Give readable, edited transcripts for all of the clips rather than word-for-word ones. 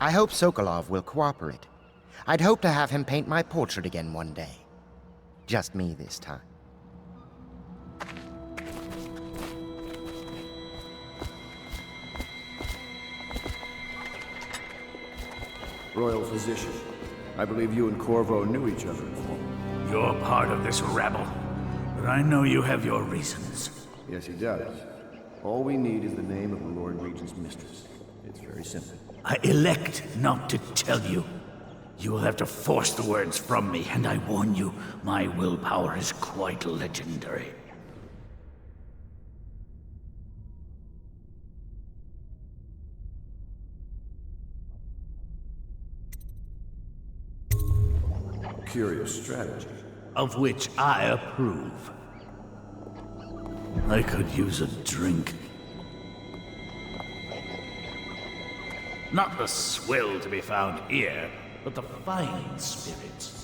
I hope Sokolov will cooperate. I'd hope to have him paint my portrait again one day. Just me this time. Royal Physician, I believe you and Corvo knew each other before. You're part of this rabble, but I know you have your reasons. Yes, he does. All we need is the name of the Lord Regent's mistress. It's very simple. I elect not to tell you. You will have to force the words from me, and I warn you, my willpower is quite legendary. Curious strategy. Of which I approve. I could use a drink. Not the swill to be found here, but the fine spirits.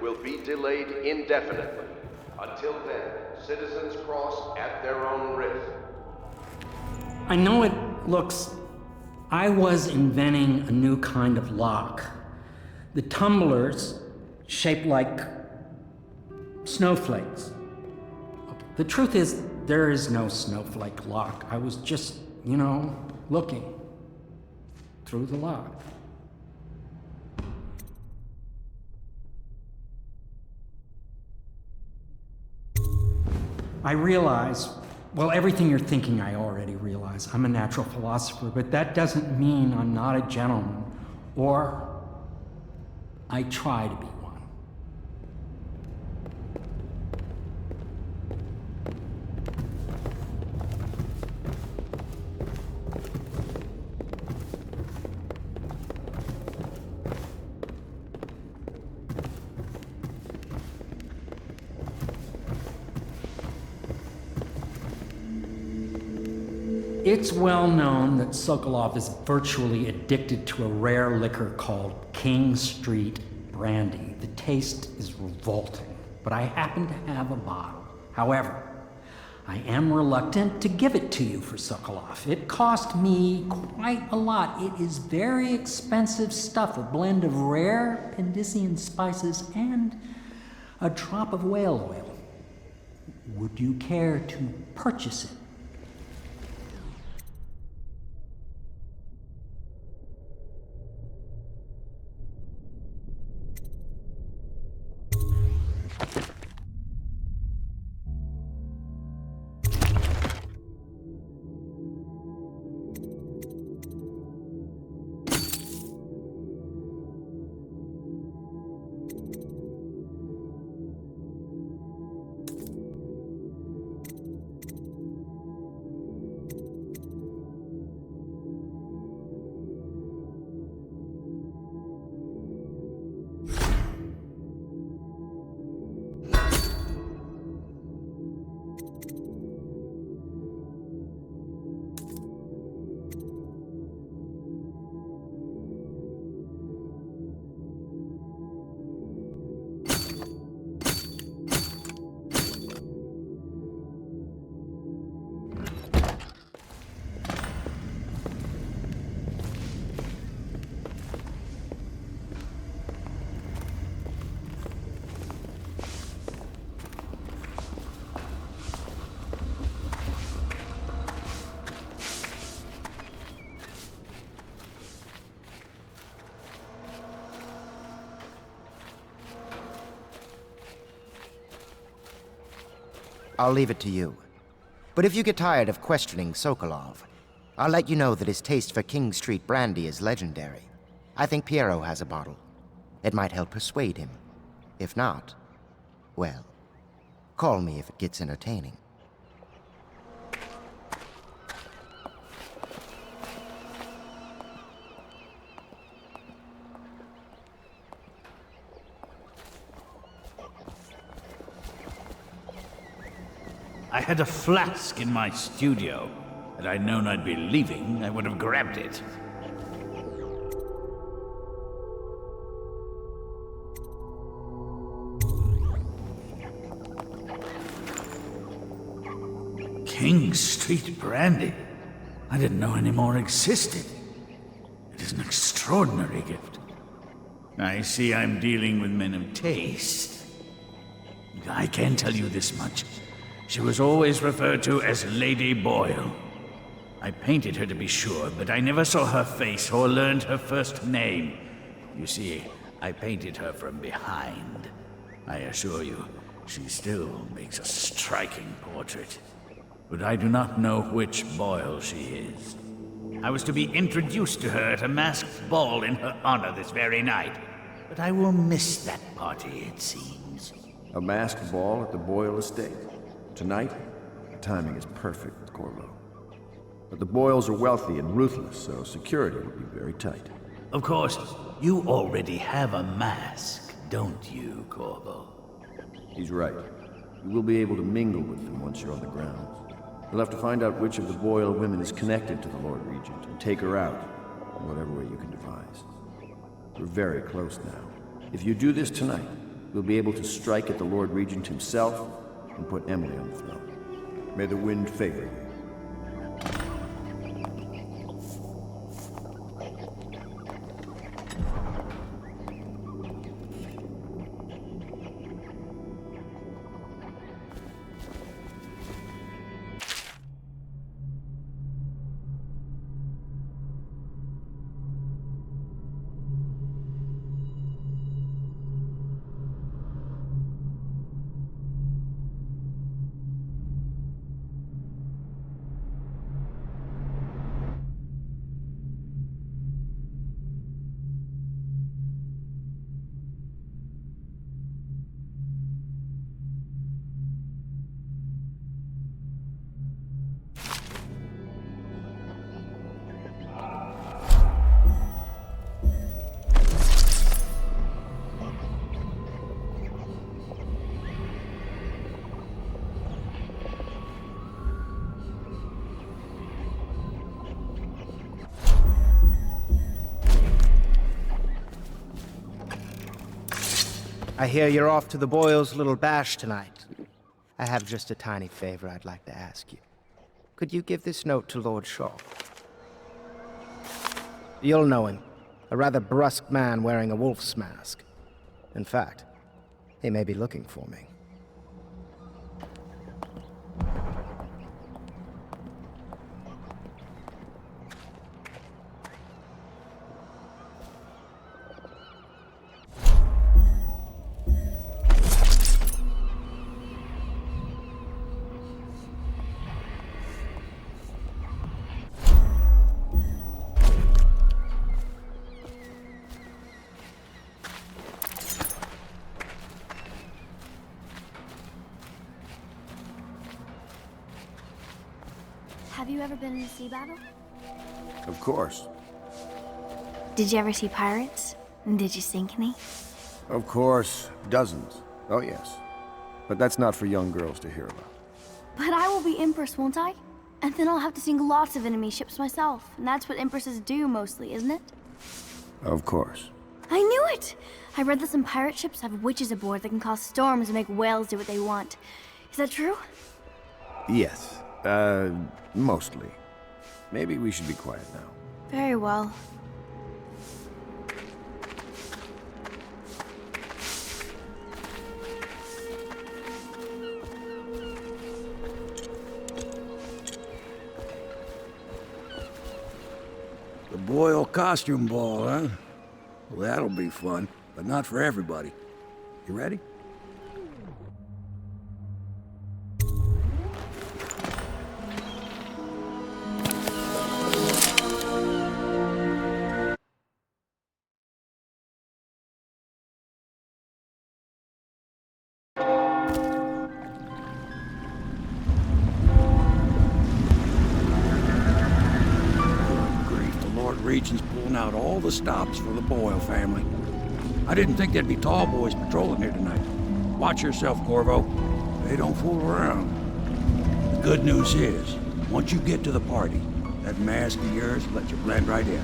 Will be delayed indefinitely. Until then, citizens cross at their own risk. I know it looks... I was inventing a new kind of lock. The tumblers, shaped like snowflakes. The truth is, there is no snowflake lock. I was just, looking through the lock. I realize, well, everything you're thinking I already realize. I'm a natural philosopher, but that doesn't mean I'm not a gentleman, or I try to be one. It's well known that Sokolov is virtually addicted to a rare liquor called King Street Brandy. The taste is revolting, but I happen to have a bottle. However, I am reluctant to give it to you for Sokolov. It cost me quite a lot. It is very expensive stuff, a blend of rare Pendician spices and a drop of whale oil. Would you care to purchase it? I'll leave it to you. But if you get tired of questioning Sokolov, I'll let you know that his taste for King Street brandy is legendary. I think Piero has a bottle. It might help persuade him. If not, well, call me if it gets entertaining. I had a flask in my studio. Had I known I'd be leaving, I would have grabbed it. King Street brandy? I didn't know any more existed. It is an extraordinary gift. I see I'm dealing with men of taste. I can tell you this much. She was always referred to as Lady Boyle. I painted her to be sure, but I never saw her face or learned her first name. You see, I painted her from behind. I assure you, she still makes a striking portrait. But I do not know which Boyle she is. I was to be introduced to her at a masked ball in her honor this very night. But I will miss that party, it seems. A masked ball at the Boyle estate? Tonight? The timing is perfect, Corvo. But the Boyles are wealthy and ruthless, so security will be very tight. Of course, you already have a mask, don't you, Corvo? He's right. You will be able to mingle with them once you're on the ground. You'll have to find out which of the Boyle women is connected to the Lord Regent and take her out in whatever way you can devise. We're very close now. If you do this tonight, you'll be able to strike at the Lord Regent himself and put Emily on the throne. May the wind favor you. I hear you're off to the Boyles' little bash tonight. I have just a tiny favor I'd like to ask you. Could you give this note to Lord Shaw? You'll know him. A rather brusque man wearing a wolf's mask. In fact, he may be looking for me. Have you ever been in a sea battle? Of course. Did you ever see pirates? Did you sink any? Of course. Dozens. Oh, yes. But that's not for young girls to hear about. But I will be Empress, won't I? And then I'll have to sink lots of enemy ships myself. And that's what Empresses do mostly, isn't it? Of course. I knew it! I read that some pirate ships have witches aboard that can cause storms and make whales do what they want. Is that true? Yes. Mostly. Maybe we should be quiet now. Very well. The Boyle costume ball, huh? Well, that'll be fun, but not for everybody. You ready? Regent's pulling out all the stops for the Boyle family. I didn't think there'd be tall boys patrolling here tonight. Watch yourself, Corvo. They don't fool around. The good news is, once you get to the party, that mask of yours lets you blend right in.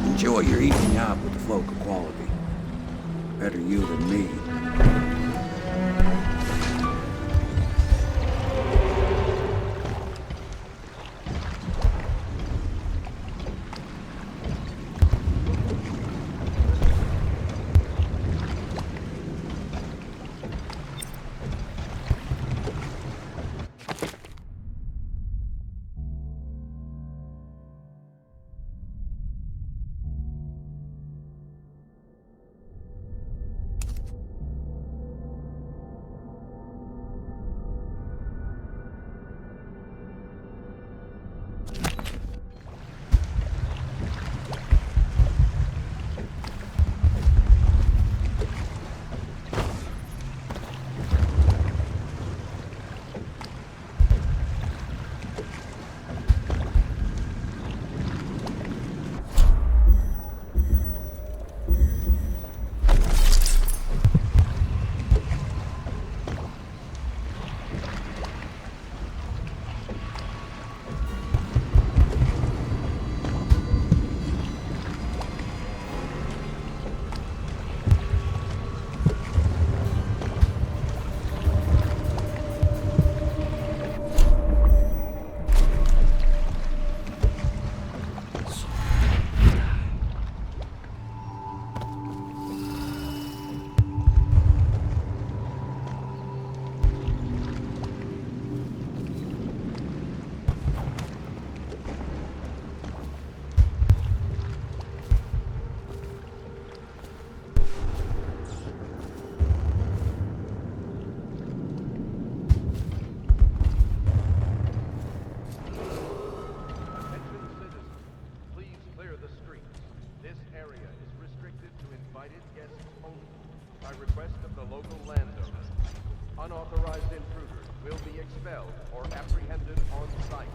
Enjoy your evening out with the folk of quality. Better you than me. Unauthorized intruders will be expelled or apprehended on sight.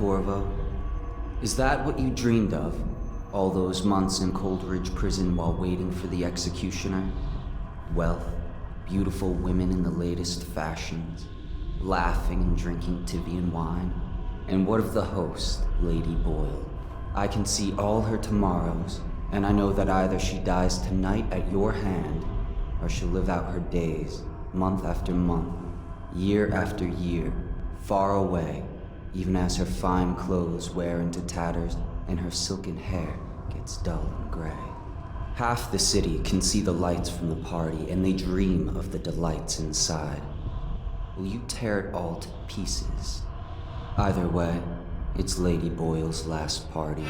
Corvo? Is that what you dreamed of? All those months in Coldridge Prison while waiting for the executioner? Wealth, beautiful women in the latest fashions, laughing and drinking Tivian wine? And what of the host, Lady Boyle? I can see all her tomorrows, and I know that either she dies tonight at your hand, or she'll live out her days, month after month, year after year, far away, even as her fine clothes wear into tatters and her silken hair gets dull and gray. Half the city can see the lights from the party, and they dream of the delights inside. Will you tear it all to pieces? Either way, it's Lady Boyle's last party.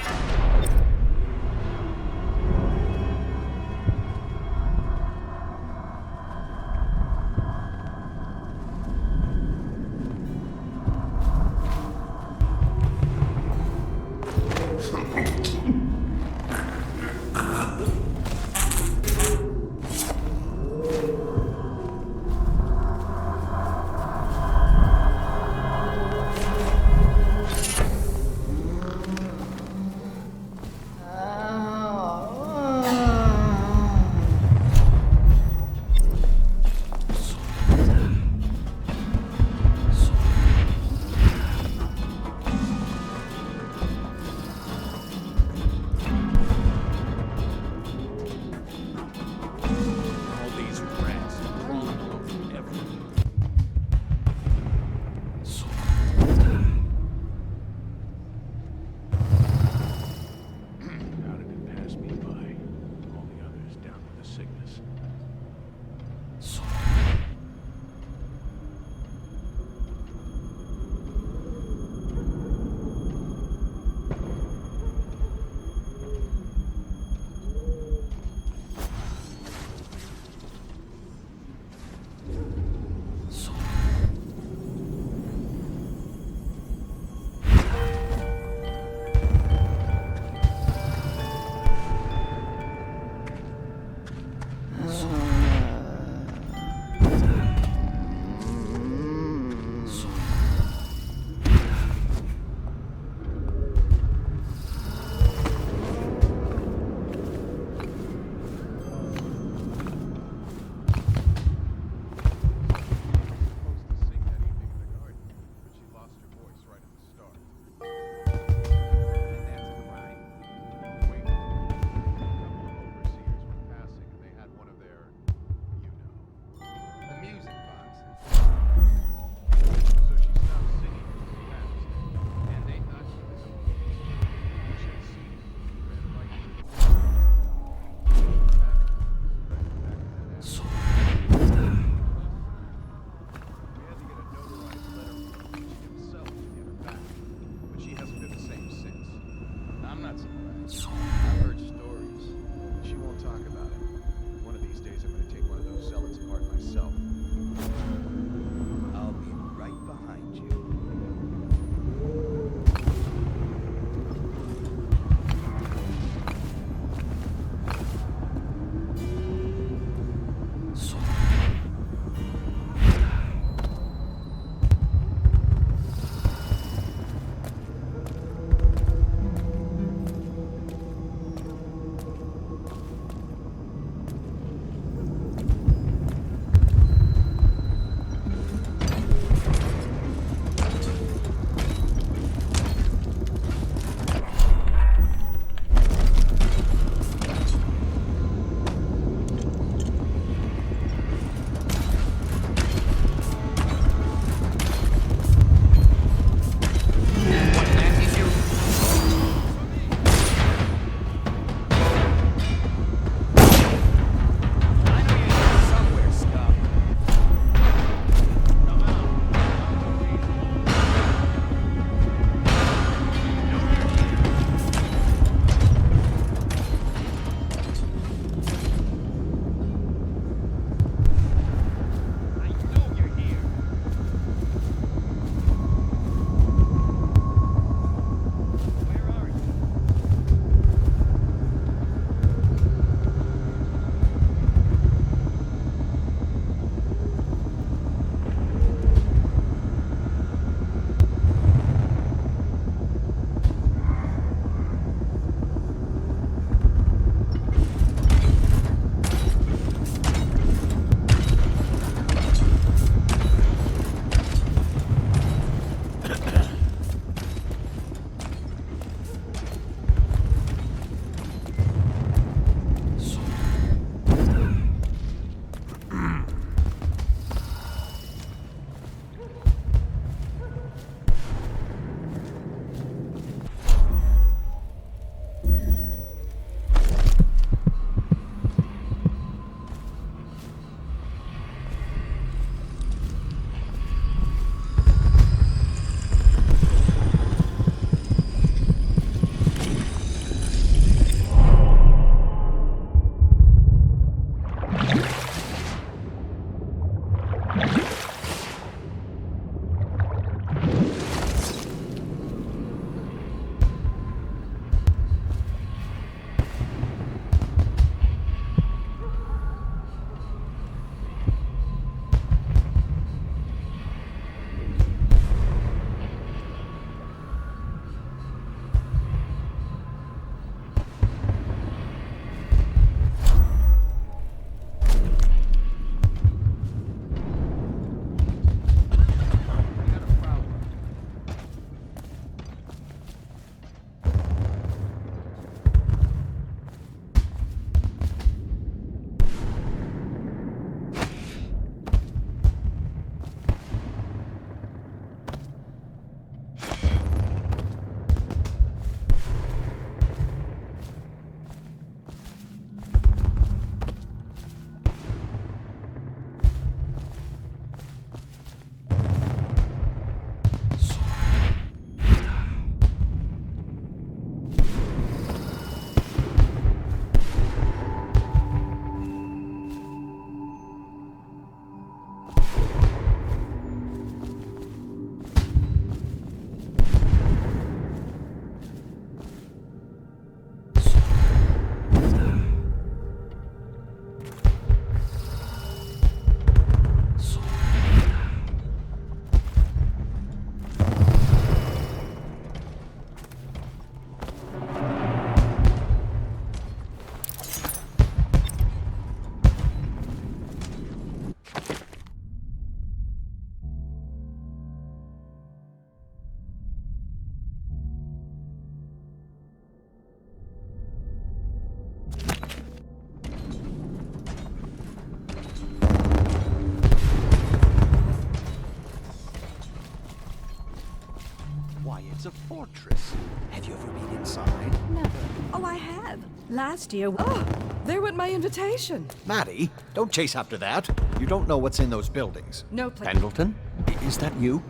It's a fortress. Have you ever been inside? Never. Oh, I have. Last year. Oh, there went my invitation. Maddie, don't chase after that. You don't know what's in those buildings. No place. Pendleton? Is that you?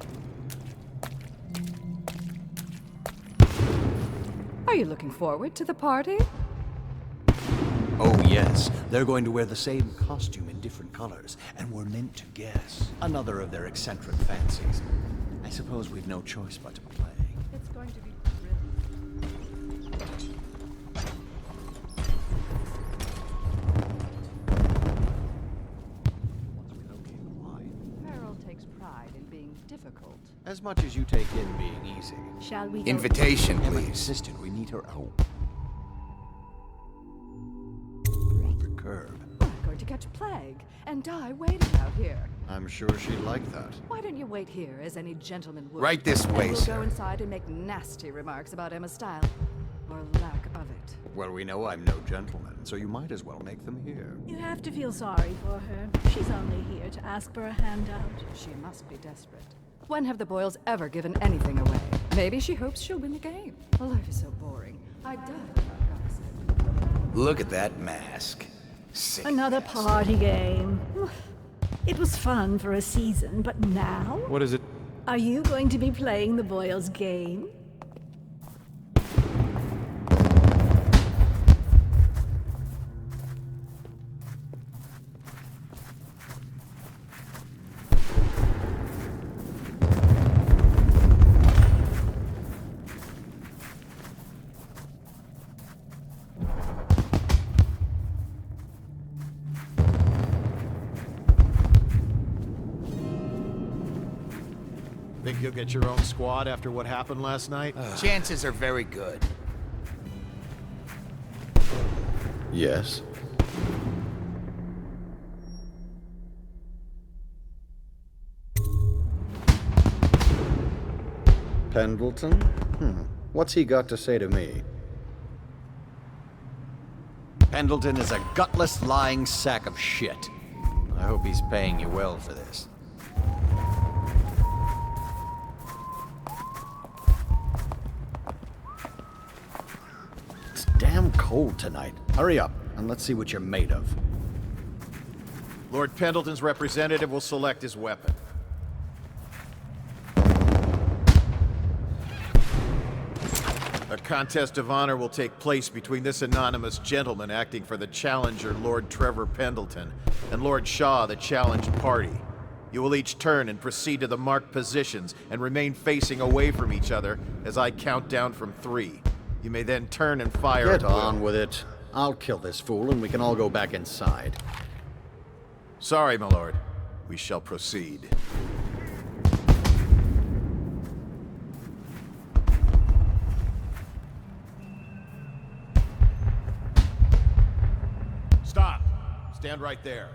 Are you looking forward to the party? Oh, yes. They're going to wear the same costume in different colors, and we're meant to guess. Another of their eccentric fancies. I suppose we've no choice but to play. It's going to be Harold takes pride in being difficult. As much as you take in being easy. Shall we? Invitation, Emma please. insisted we meet her. Oh. The curb. I'm going to catch plague and die waiting out here. I'm sure she'd like that. Why don't you wait here, as any gentleman would? Right this And way, we'll sir. go inside and make nasty remarks about Emma's style, or lack of it. Well, we know I'm no gentleman, so you might as well make them here. You have to feel sorry for her. She's only here to ask for a handout. She must be desperate. When have the Boyles ever given anything away? Maybe she hopes she'll win the game. Life is so boring. I doubt about gossip. Look at that mask. Sick Another mask. party game. It was fun for a season, but now? What is it? Are you going to be playing the Boyles game? Think you'll get your own squad after what happened last night? Chances are very good. Yes. Pendleton? What's he got to say to me? Pendleton is a gutless, lying sack of shit. I hope he's paying you well for this. It's damn cold tonight. Hurry up, and let's see what you're made of. Lord Pendleton's representative will select his weapon. A contest of honor will take place between this anonymous gentleman acting for the challenger, Lord Trevor Pendleton, and Lord Shaw, the challenged party. You will each turn and proceed to the marked positions and remain facing away from each other as I count down from 3. You may then turn and fire Get at will. on with it. I'll kill this fool and we can all go back inside. Sorry, my lord. We shall proceed. Stop. Stand right there.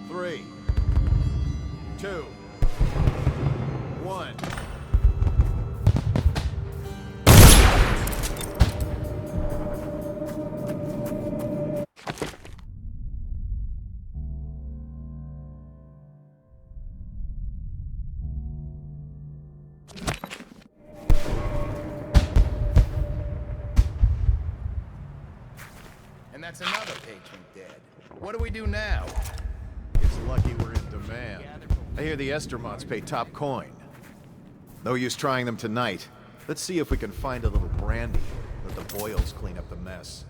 3, 2, 1. And that's another patron dead. What do we do now? It's lucky we're in demand. I hear the Estermonts pay top coin. No use trying them tonight. Let's see if we can find a little brandy. Let the Boyles clean up the mess.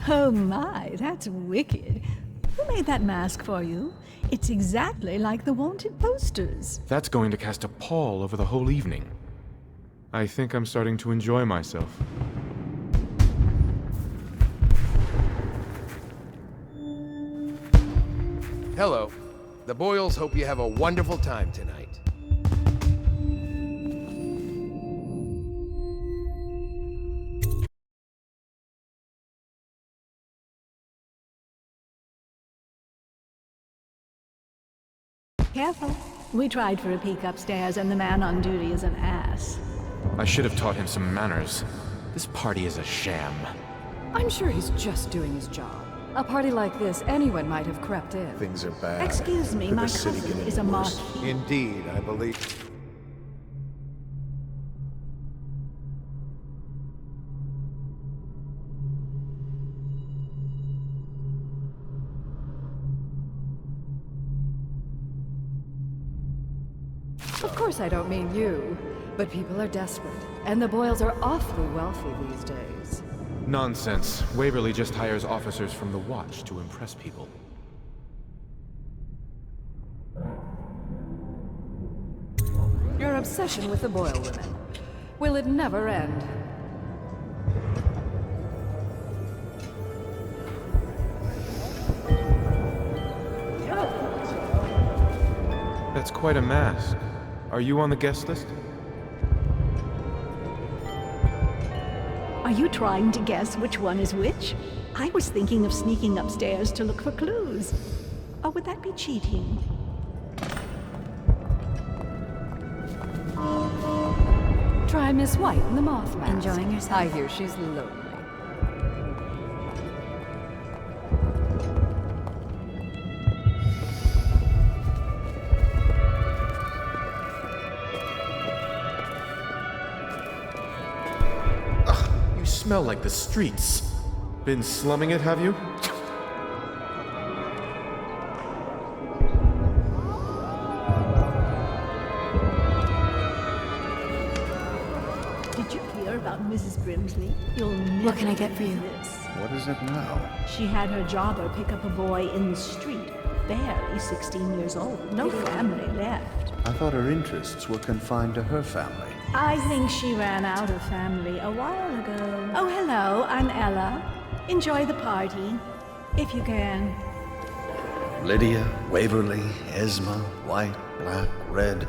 Oh my, that's wicked. Who made that mask for you? It's exactly like the wanted posters. That's going to cast a pall over the whole evening. I think I'm starting to enjoy myself. Hello. The Boyles hope you have a wonderful time tonight. Careful. We tried for a peek upstairs, and the man on duty is an ass. I should have taught him some manners. This party is a sham. I'm sure he's just doing his job. A party like this, anyone might have crept in. Things are bad. Excuse me, Could my the city cousin get is any a worse? marquis. Indeed, I believe. Of course I don't mean you, but people are desperate, and the Boyles are awfully wealthy these days. Nonsense. Waverly just hires officers from the Watch to impress people. Your obsession with the Boyle women. Will it never end? That's quite a mask. Are you on the guest list? Are you trying to guess which one is which? I was thinking of sneaking upstairs to look for clues. Or would that be cheating? Try Miss White in the Moth Mask. Enjoying yourself? I hear she's lonely. You smell like the streets. Been slumming it, have you? Did you hear about Mrs. Brimsley? You'll never What can I get for you? believe this. What is it now? She had her jobber pick up a boy in the street, barely 16 years old. No family left. I thought her interests were confined to her family. I think she ran out of family a while ago. Oh, hello, I'm Ella. Enjoy the party, if you can. Lydia, Waverly, Esma, white, black, red.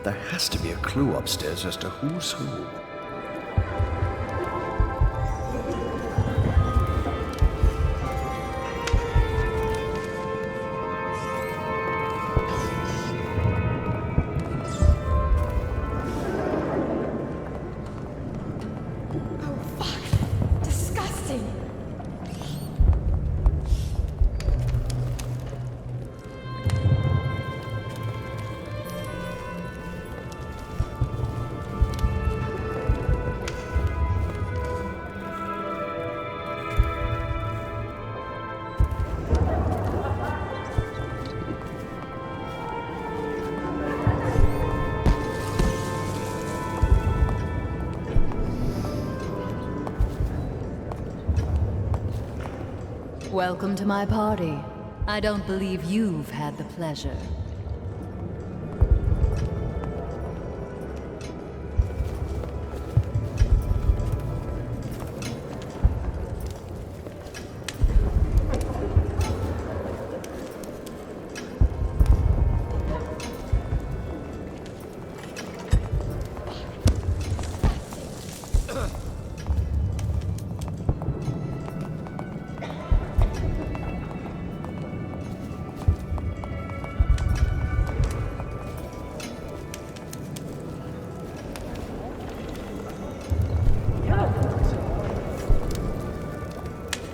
There has to be a clue upstairs as to who's who. Welcome to my party. I don't believe you've had the pleasure.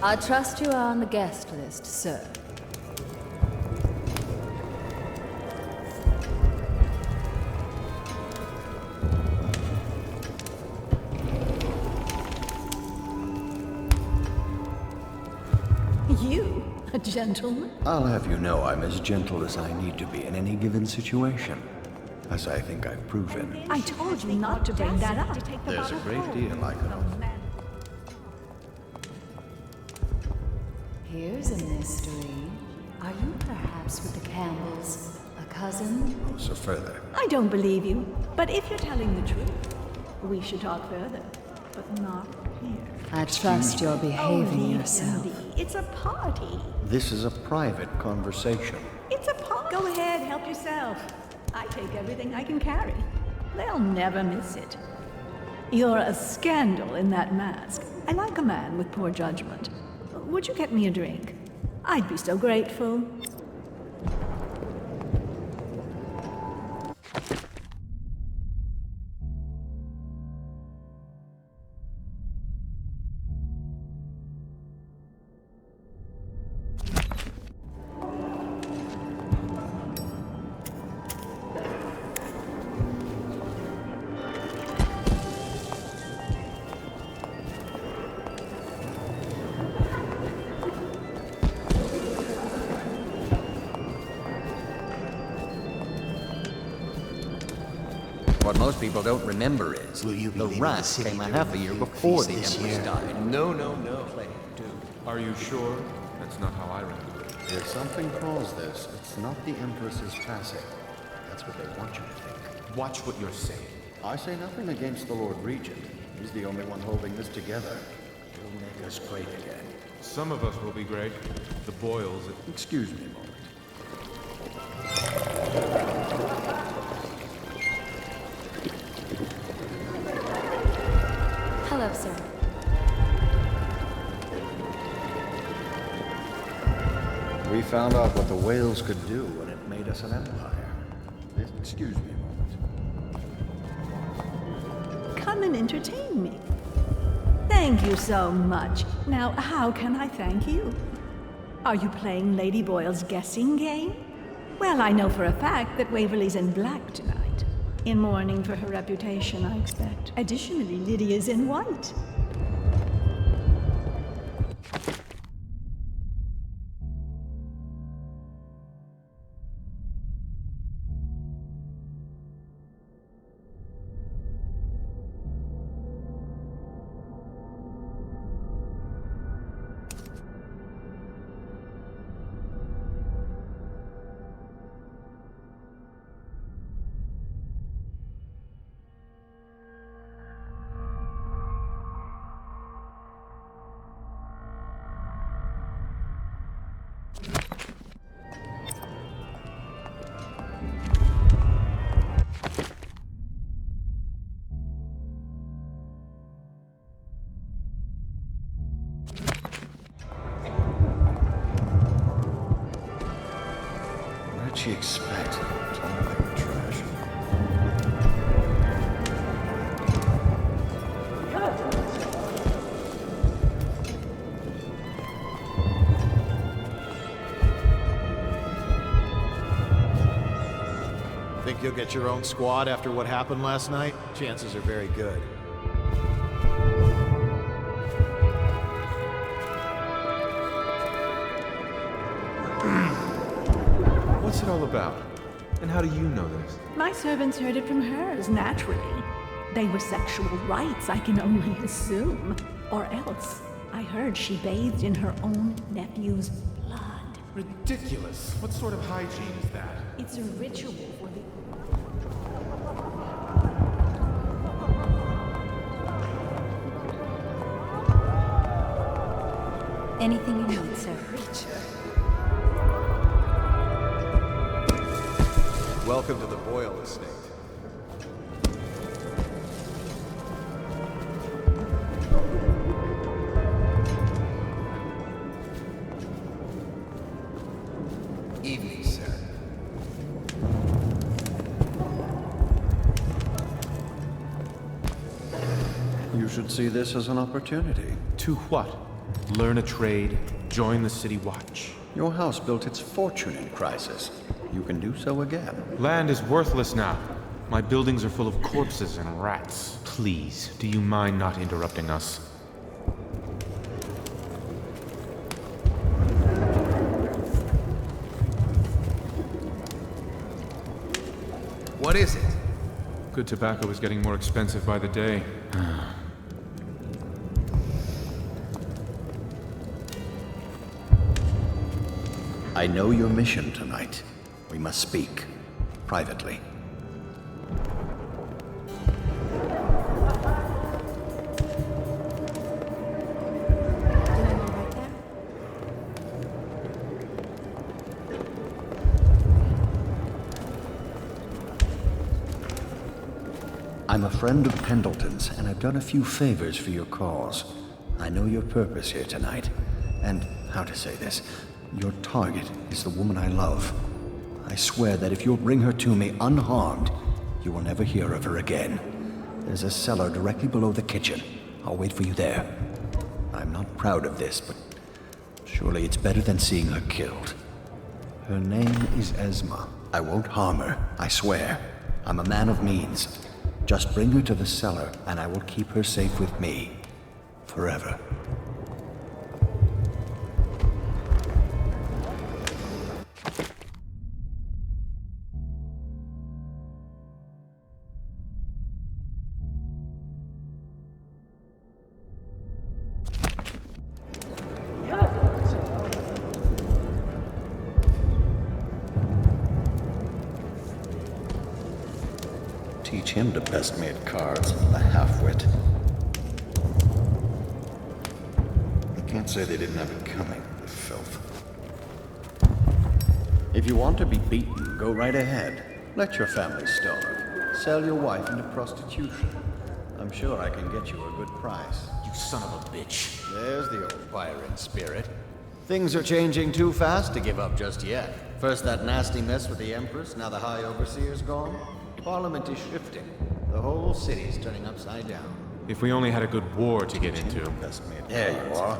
I trust you are on the guest list, sir. You? A gentleman? I'll have you know I'm as gentle as I need to be in any given situation, as I think I've proven. I told you not to bring that up. There's a great deal I could offer. Here's a mystery. Are you perhaps with the Campbells? A cousin? So further. I don't believe you, but if you're telling the truth, we should talk further, but not here. I trust you're behaving yourself. It's a party. This is a private conversation. It's Go ahead, help yourself. I take everything I can carry. They'll never miss it. You're a scandal in that mask. I like a man with poor judgment. Would you get me a drink? I'd be so grateful. What most people don't remember is the Rust came a half a year before the Empress died. No. Are you sure? That's not how I remember it. If something caused this, it's not the Empress's passing. That's what they want you to think. Watch what you're saying. I say nothing against the Lord Regent. He's the only one holding this together. He'll make us great again. Some of us will be great. The Boyles... Excuse me a moment. Hello, sir. We found out what the whales could do, and it made us an empire. Excuse me a moment. Come and entertain me. Thank you so much. Now, how can I thank you? Are you playing Lady Boyle's guessing game? Well, I know for a fact that Waverly's in black tonight. In mourning for her reputation, I expect. Additionally, Lydia's in white. What did she expect? Tell me they were trash. Think you'll get your own squad after what happened last night? Chances are very good. What's it all about? And how do you know this? My servants heard it from hers, naturally. They were sexual rites, I can only assume. Or else, I heard she bathed in her own nephew's blood. Ridiculous. What sort of hygiene is that? It's a ritual for the... Anything you need, sir. Welcome to the Boyle estate. Evening, sir. You should see this as an opportunity. To what? Learn a trade, join the City Watch. Your house built its fortune in crisis. You can do so again. Land is worthless now. My buildings are full of corpses and rats. Please, do you mind not interrupting us? What is it? Good tobacco is getting more expensive by the day. I know your mission tonight. We must speak. Privately. I'm a friend of Pendleton's, and I've done a few favors for your cause. I know your purpose here tonight, and how to say this, your target is the woman I love. I swear that if you'll bring her to me unharmed, you will never hear of her again. There's a cellar directly below the kitchen. I'll wait for you there. I'm not proud of this, but surely it's better than seeing her killed. Her name is Esma. I won't harm her, I swear. I'm a man of means. Just bring her to the cellar, and I will keep her safe with me. Forever. Teach him the best made cards, the half-wit. I can't say they didn't have it coming, the filth. If you want to be beaten, go right ahead. Let your family starve. Sell your wife into prostitution. I'm sure I can get you a good price. You son of a bitch. There's the old Byron spirit. Things are changing too fast to give up just yet. First that nasty mess with the Empress, now the High Overseer's gone. Parliament is shifting. The whole city's turning upside down. If we only had a good war to get into. There you are.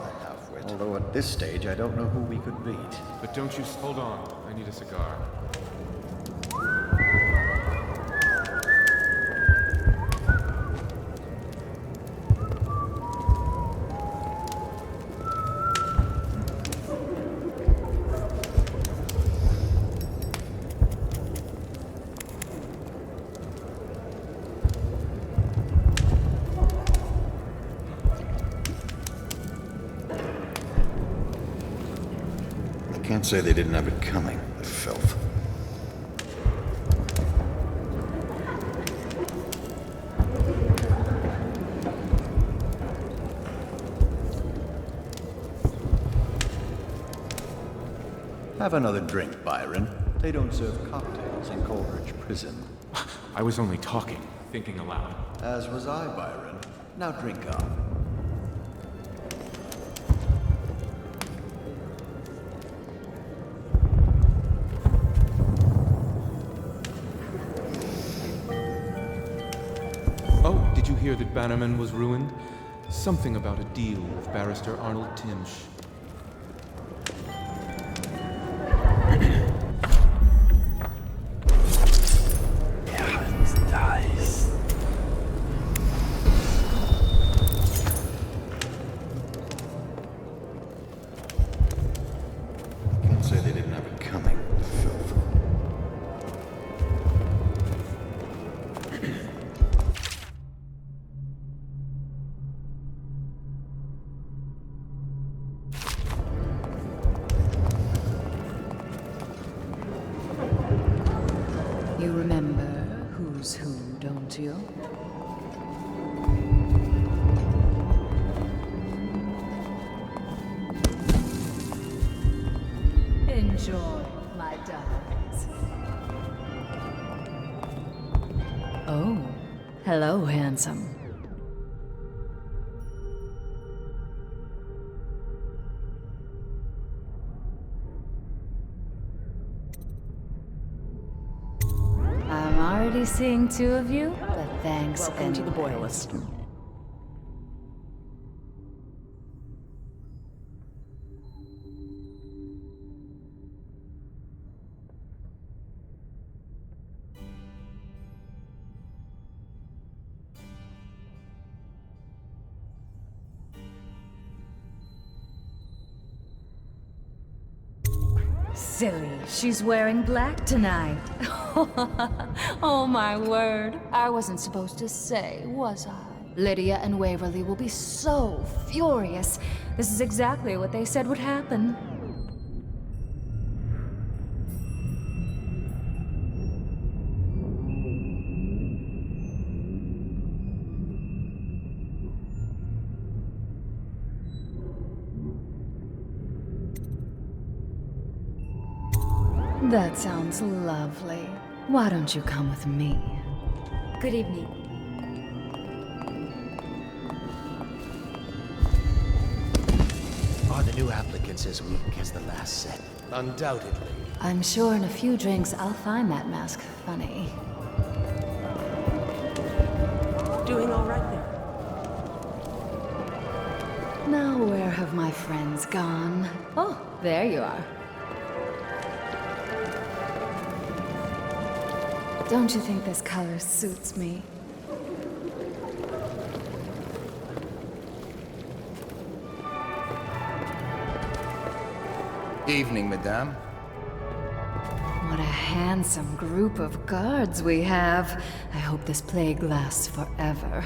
Although at this stage, I don't know who we could beat. But don't you... Hold on. I need a cigar. Can't say they didn't have it coming, the filth. Have another drink, Byron. They don't serve cocktails in Coleridge Prison. I was only talking, thinking aloud. As was I, Byron. Now drink up. Did you hear that Bannerman was ruined? Something about a deal with Barrister Arnold Timsh. Can't say they didn't have it coming, the filth. You remember who's who, don't you? Enjoy, my darlings. Oh, hello, handsome. I'm already seeing two of you, but thanks Welcome to the anyway. Boylist. Silly, she's wearing black tonight. Oh my word. I wasn't supposed to say, was I? Lydia and Waverly will be so furious. This is exactly what they said would happen. That sounds lovely. Why don't you come with me? Good evening. Are the new applicants as weak as the last set? Undoubtedly. I'm sure in a few drinks I'll find that mask funny. Doing all right there? Now where have my friends gone? Oh, there you are. Don't you think this color suits me? Evening, madame. What a handsome group of guards we have. I hope this plague lasts forever.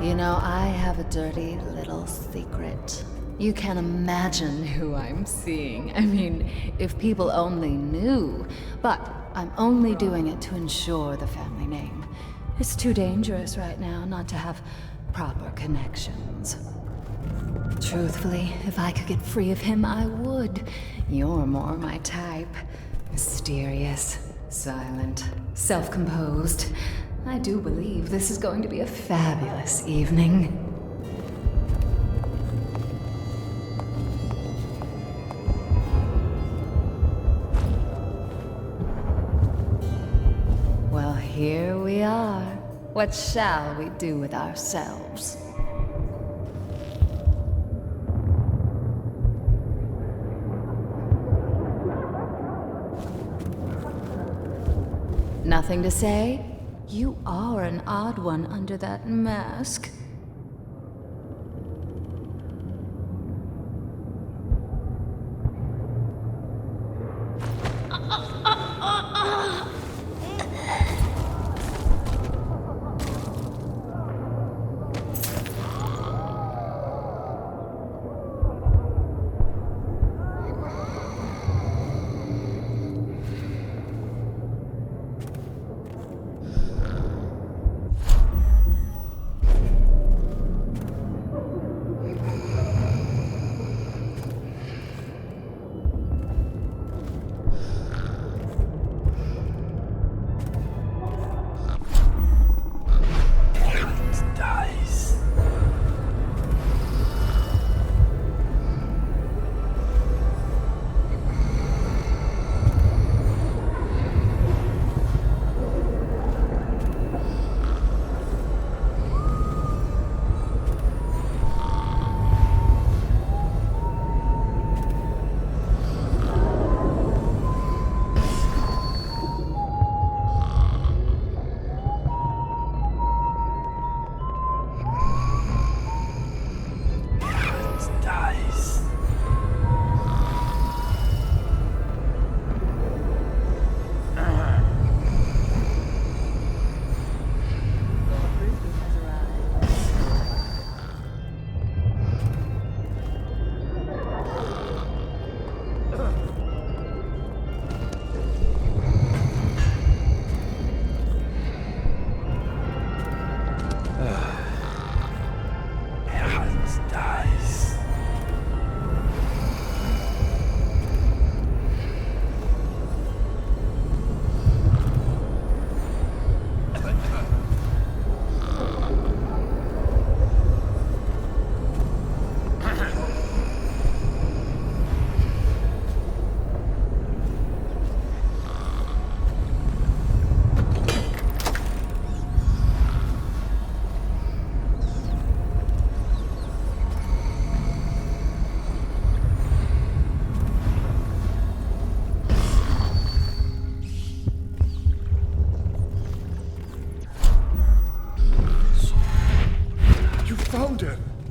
You know, I have a dirty little secret. You can't imagine who I'm seeing. I mean, if people only knew. But I'm only doing it to ensure the family name. It's too dangerous right now not to have proper connections. Truthfully, if I could get free of him, I would. You're more my type. Mysterious, silent, self-composed. I do believe this is going to be a fabulous evening. Well, here we are. What shall we do with ourselves? Nothing to say? You are an odd one under that mask.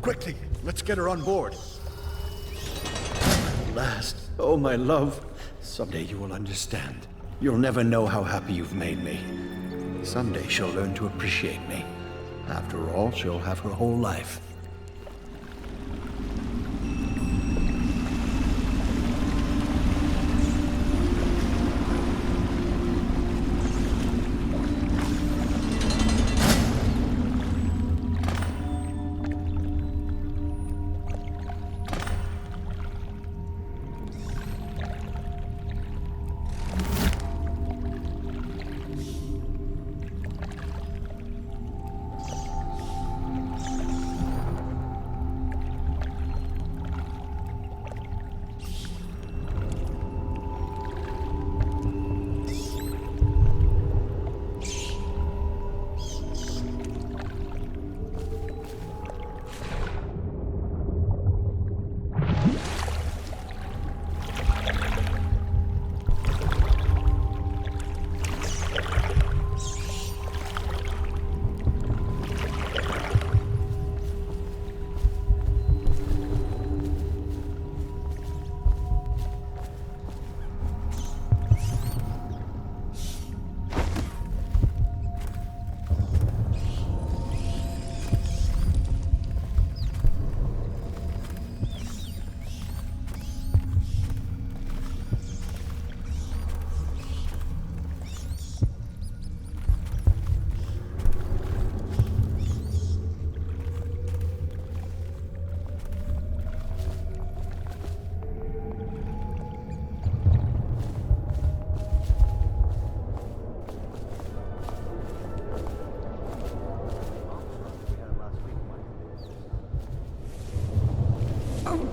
Quickly, let's get her on board. At last. Oh, my love. Someday you will understand. You'll never know how happy you've made me. Someday she'll learn to appreciate me. After all, she'll have her whole life.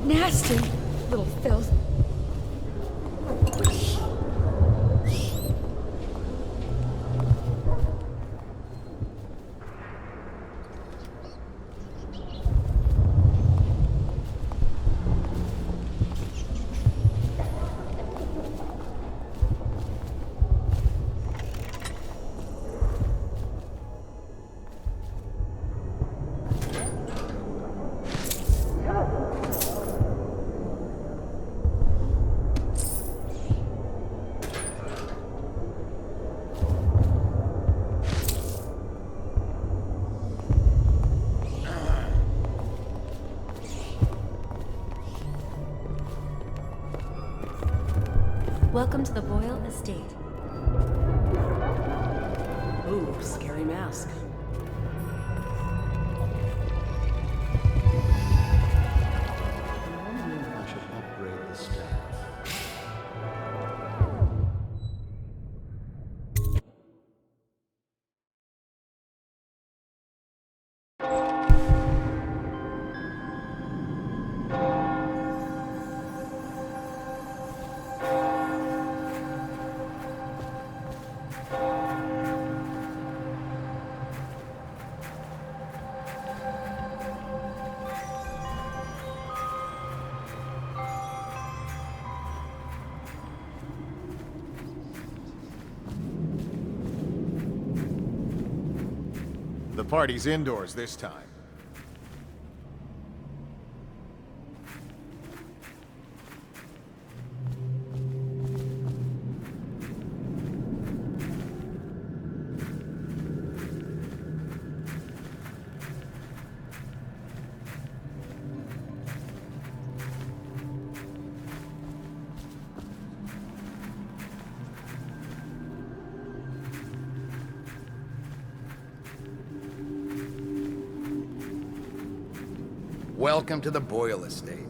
Nasty little filth. Welcome to the Boyle Estate. Ooh, scary mask. I'm wondering if I should upgrade the staff. The party's indoors this time. Welcome to the Boyle Estate.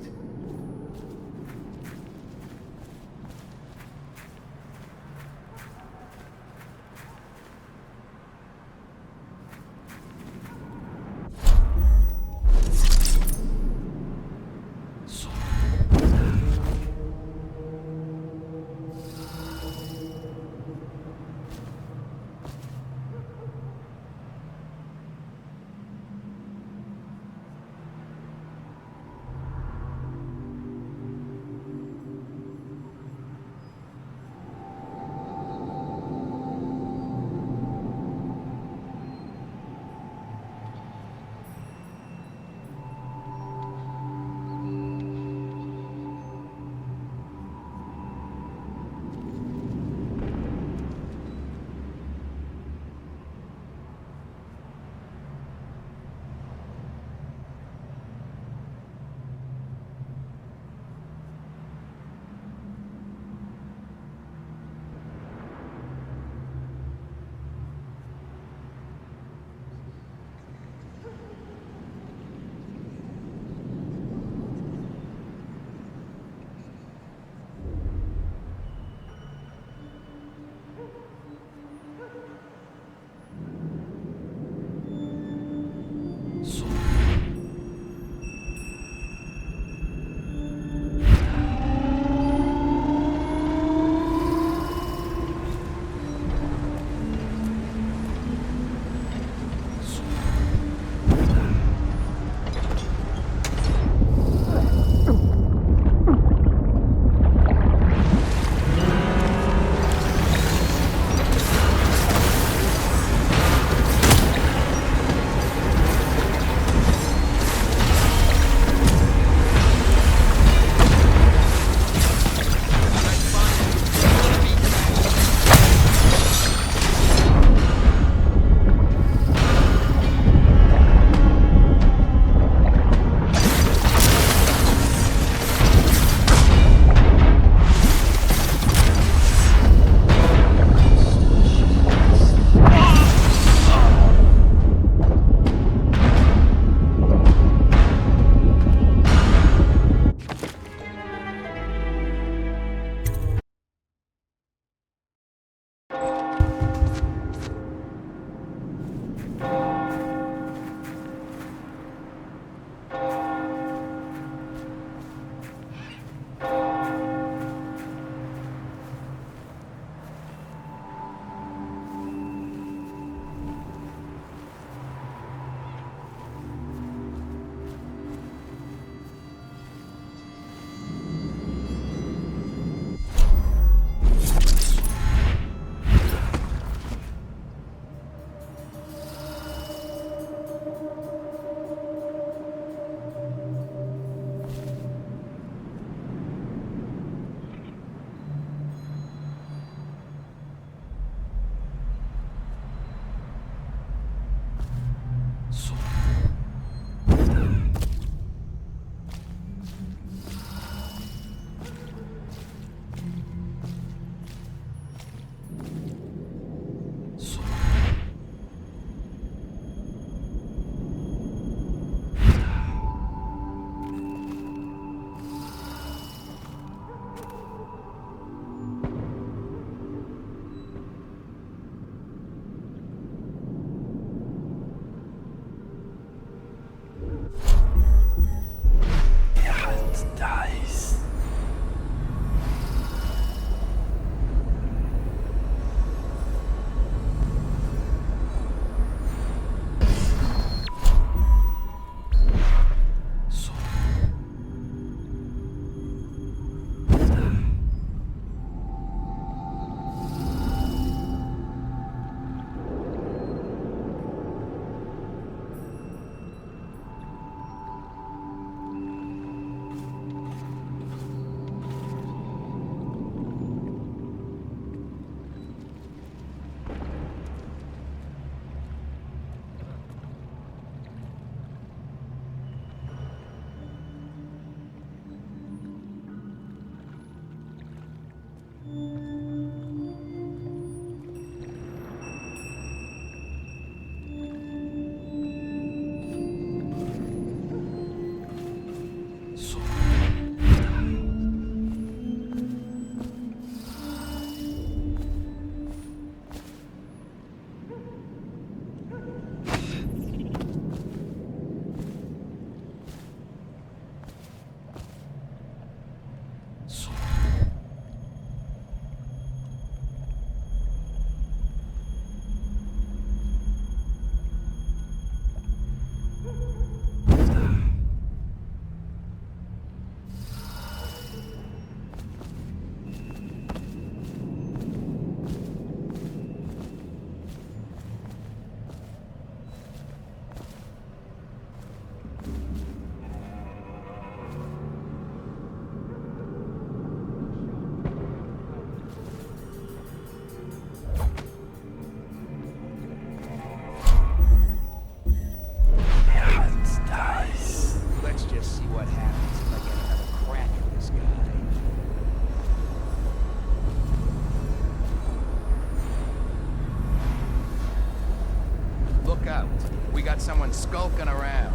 got someone skulking around.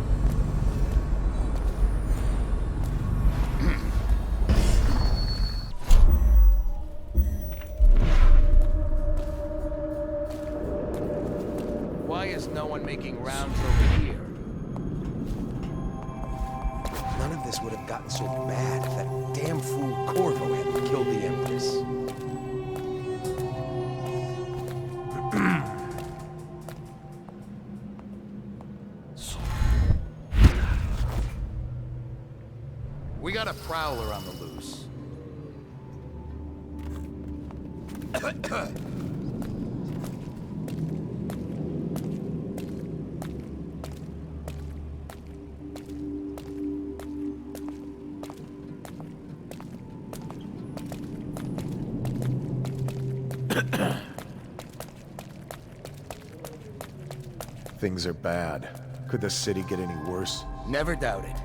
Why is no one making rounds over here? None of this would have gotten so bad if that damn fool Corvo hadn't killed the Empress. We got a prowler on the loose. Things are bad. Could the city get any worse? Never doubt it.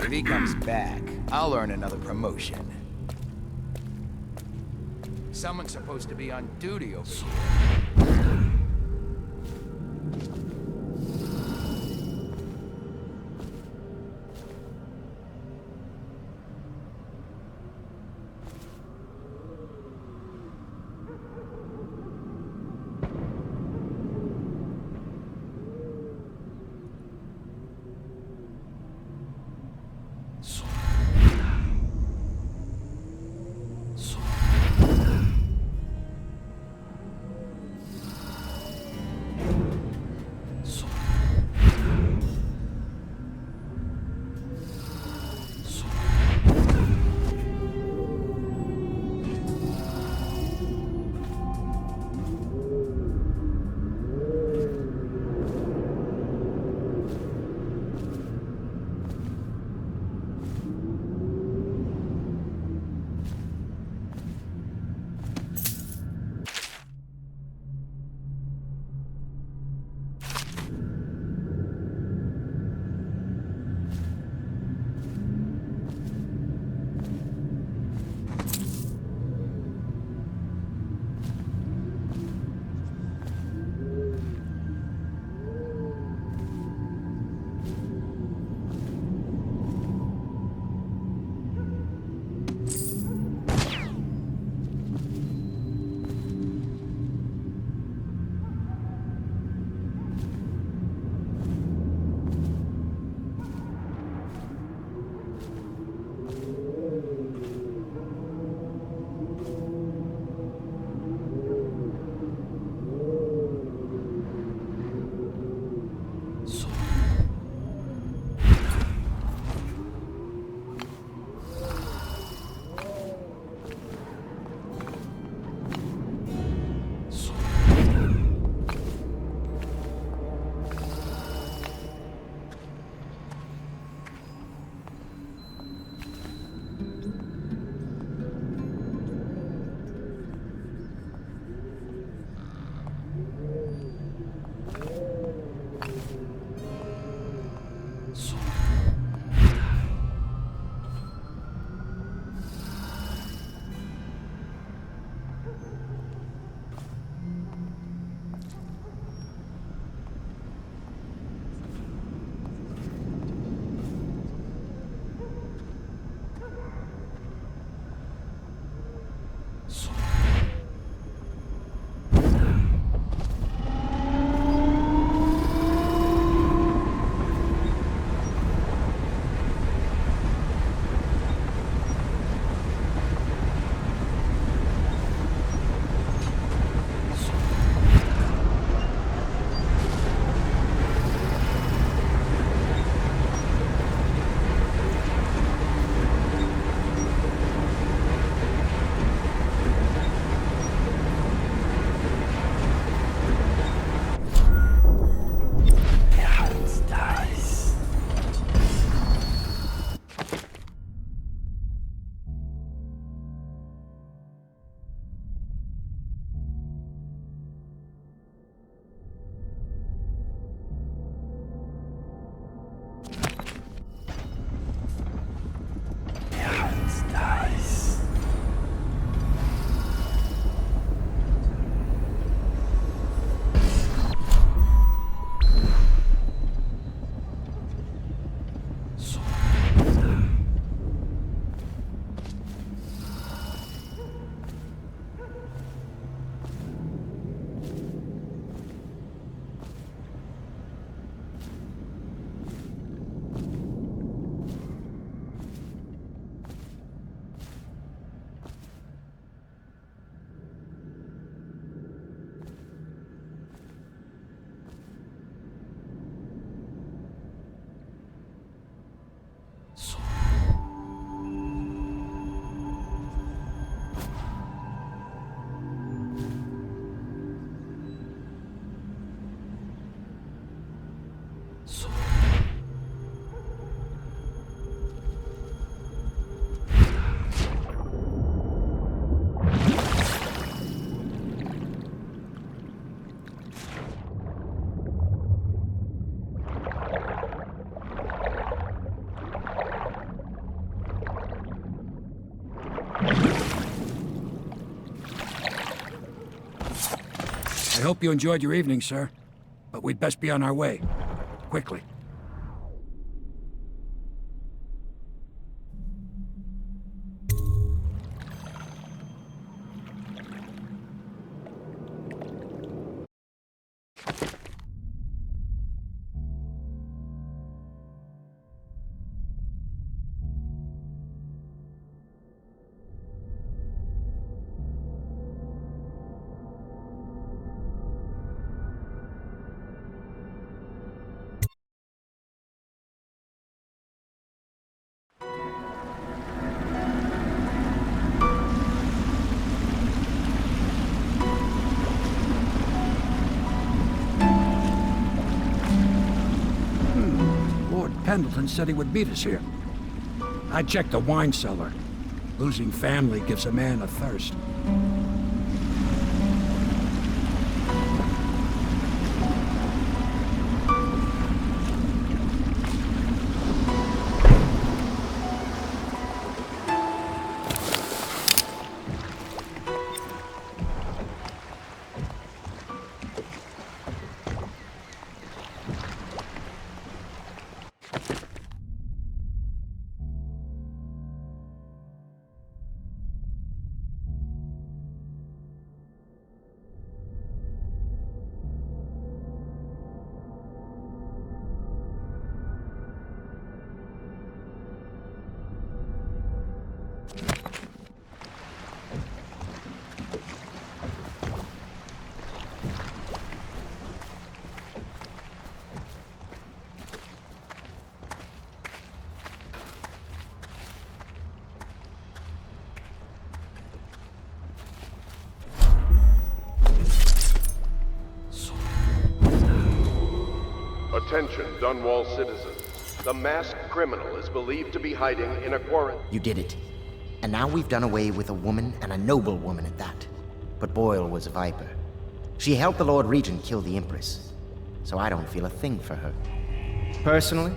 If he comes back, I'll earn another promotion. Someone's supposed to be on duty over here. I hope you enjoyed your evening, sir. But we'd best be on our way. Quickly. Pendleton said he would meet us here. I checked the wine cellar. Losing family gives a man a thirst. Attention, Dunwall citizens. The masked criminal is believed to be hiding in a quarantine. You did it. And now we've done away with a woman, and a noble woman at that. But Boyle was a viper. She helped the Lord Regent kill the Empress. So I don't feel a thing for her. Personally,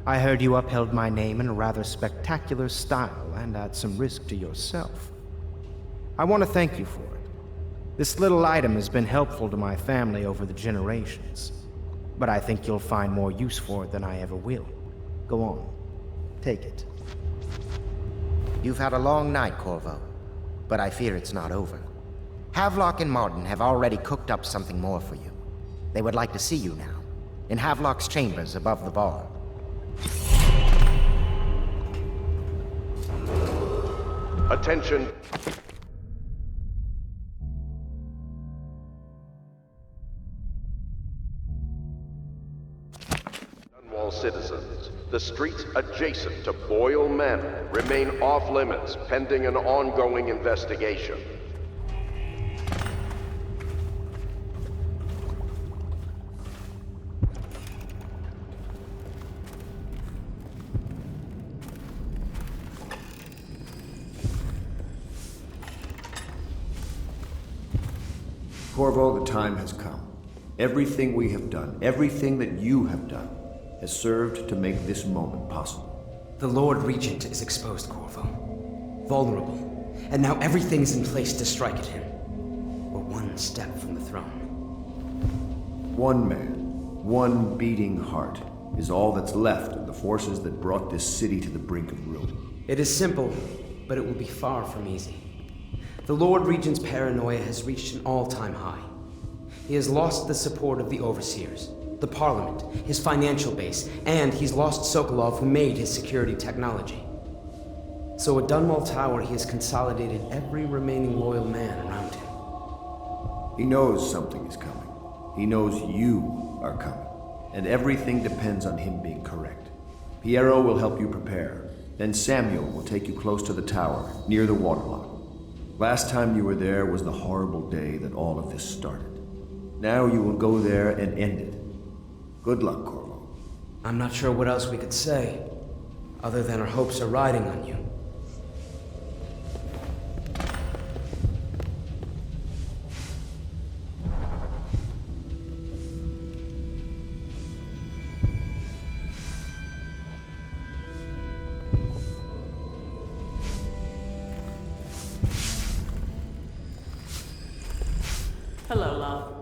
I heard you upheld my name in a rather spectacular style and at some risk to yourself. I want to thank you for it. This little item has been helpful to my family over the generations. But I think you'll find more use for it than I ever will. Go on. Take it. You've had a long night, Corvo. But I fear it's not over. Havelock and Martin have already cooked up something more for you. They would like to see you now, in Havelock's chambers above the bar. Attention. Dunwall citizens, the streets adjacent to Boyle Manor remain off-limits pending an ongoing investigation. Corvo, the time has come. Everything we have done, everything that you have done, has served to make this moment possible. The Lord Regent is exposed, Corvo. Vulnerable. And now everything's in place to strike at him. We're one step from the throne. One man, one beating heart, is all that's left of the forces that brought this city to the brink of ruin. It is simple, but it will be far from easy. The Lord Regent's paranoia has reached an all-time high. He has lost the support of the Overseers, the Parliament, his financial base, and he's lost Sokolov, who made his security technology. So at Dunwall Tower, he has consolidated every remaining loyal man around him. He knows something is coming. He knows you are coming. And everything depends on him being correct. Piero will help you prepare. Then Samuel will take you close to the tower, near the waterlock. Last time you were there was the horrible day that all of this started. Now you will go there and end it. Good luck, Corvo. I'm not sure what else we could say, other than our hopes are riding on you. Hello, love.